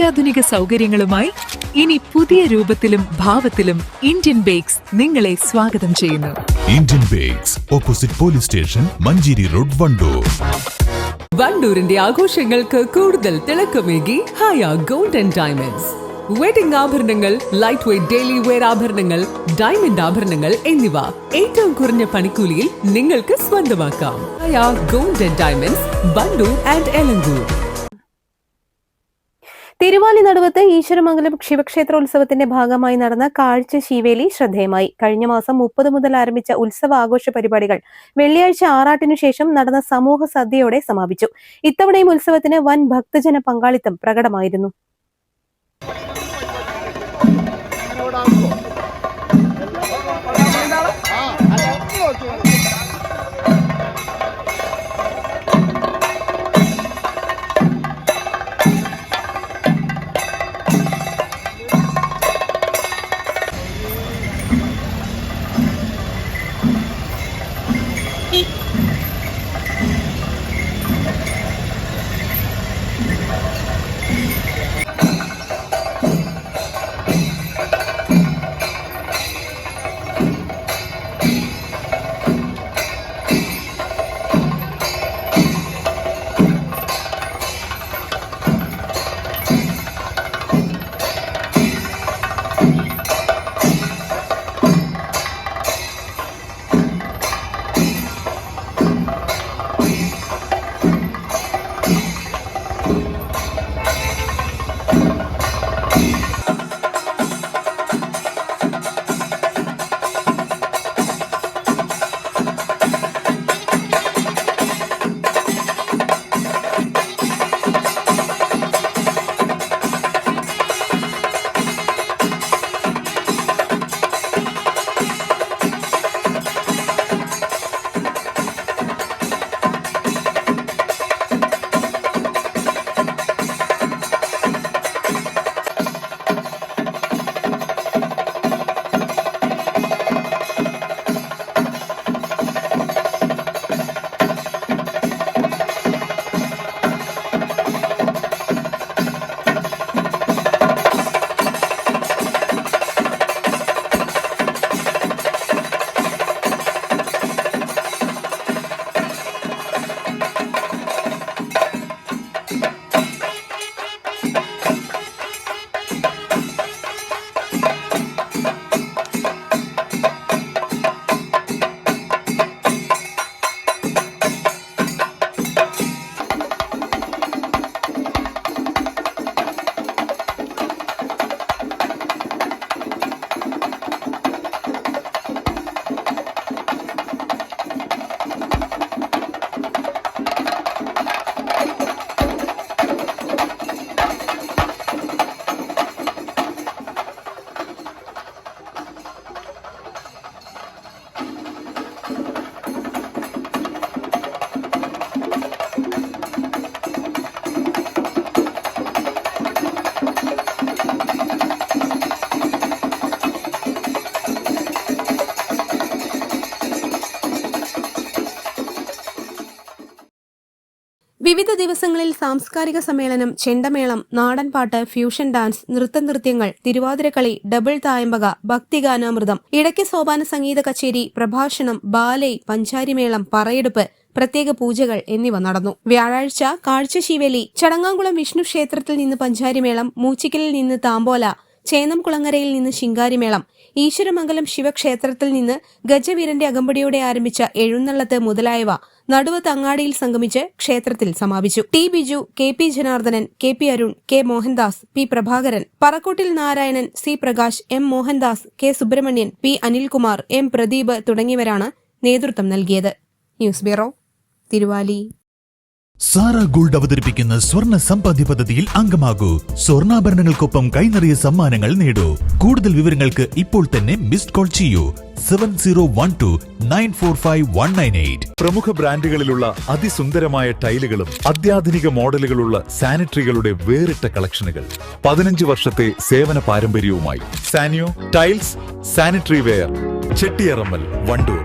അത്യാധുനിക സൗകര്യങ്ങളുമായി ഇനി പുതിയ രൂപത്തിലും ഭാവത്തിലും ഇന്ത്യൻ ബേക്സ് നിങ്ങളെ സ്വാഗതം ചെയ്യുന്നു. Indian Bakes, opposite police station, Manjeri road, Wandoor. വണ്ടൂരിന്റെ ആഘോഷങ്ങൾക്ക് കൂടുതൽ തിളക്കമേകി Haya gold and diamonds. Wedding ആഭരണങ്ങൾ, ലൈറ്റ് വെയ്റ്റ് ഡെയിലി വെയർ ആഭരണങ്ങൾ, ഡയമണ്ട് ആഭരണങ്ങൾ എന്നിവ ഏറ്റവും കുറഞ്ഞ പണിക്കൂലിയിൽ നിങ്ങൾക്ക് സ്വന്തമാക്കാം. Haya gold and diamonds, Wandoor and Elankur. Thiruvali Naduvath Eswaramangalam ശിവക്ഷേത്രോത്സവത്തിന്റെ ഭാഗമായി നടന്ന കാഴ്ച ശീവേലി ശ്രദ്ധേയമായി. കഴിഞ്ഞ മാസം 30 മുതൽ ആരംഭിച്ച ഉത്സവ ആഘോഷ പരിപാടികൾ വെള്ളിയാഴ്ച ആറാട്ടിനു ശേഷം നടന്ന സമൂഹ സദ്യയോടെ സമാപിച്ചു. ഇത്തവണയും ഉത്സവത്തിന് വൻ ഭക്തജന പങ്കാളിത്തം പ്രകടമായിരുന്നു. വിവിധ ദിവസങ്ങളിൽ സാംസ്കാരിക സമ്മേളനം, ചെണ്ടമേളം, നാടൻപാട്ട്, ഫ്യൂഷൻ ഡാൻസ്, നൃത്തനൃത്യങ്ങൾ, തിരുവാതിരക്കളി, ഡബിൾ തായമ്പക, ഭക്തിഗാനാമൃതം, ഇടയ്ക്ക് സോപാന സംഗീത കച്ചേരി, പ്രഭാഷണം, ബാലൈ, പഞ്ചാരിമേളം, പറയെടുപ്പ്, പ്രത്യേക പൂജകൾ എന്നിവ നടന്നു. വ്യാഴാഴ്ച കാഴ്ചശീവേലി, ചടങ്ങാംകുളം വിഷ്ണു ക്ഷേത്രത്തിൽ നിന്ന് പഞ്ചാരിമേളം, മൂച്ചിക്കലിൽ നിന്ന് താമ്പോല, ചേന്നംകുളങ്ങരയിൽ നിന്ന് ശിങ്കാരിമേളം, ഈശ്വരമംഗലം ശിവക്ഷേത്രത്തിൽ നിന്ന് ഗജവീരന്റെ അകമ്പടിയോടെ ആരംഭിച്ച എഴുന്നള്ളത്ത് മുതലായവ നടുവത്ത് അങ്ങാടിയിൽ സംഗമിച്ച് ക്ഷേത്രത്തിൽ സമാപിച്ചു. T Biju, K P Janardhanan, K P Arun, K Mohandas, P Prabhakaran, Parakkottil Narayanan, C Prakash, M Mohandas, K Subramanian, P Anilkumar, M Pradeep തുടങ്ങിയവരാണ് നേതൃത്വം നൽകിയത്. News bureau, Thiruvali. Sara Gold അവതരിപ്പിക്കുന്ന സ്വർണ്ണ സമ്പാദ്യ പദ്ധതിയിൽ അംഗമാകൂ. സ്വർണ്ണാഭരണങ്ങൾക്കൊപ്പം കൈനിറിയ സമ്മാനങ്ങൾ നേടൂ. കൂടുതൽ വിവരങ്ങൾക്ക് ഇപ്പോൾ തന്നെ മിസ്ഡ് കോൾ ചെയ്യൂ 7012945198. പ്രമുഖ ബ്രാൻഡുകളിലുള്ള അതിസുന്ദരമായ ടൈലുകളും അത്യാധുനിക മോഡലുകളുള്ള സാനിറ്ററികളുടെ വേറിട്ട കളക്ഷനുകൾ 15 വർഷത്തെ സേവന പാരമ്പര്യവുമായി Saniyo tiles, sanitary ware, Chettiyarammal, Wandoor.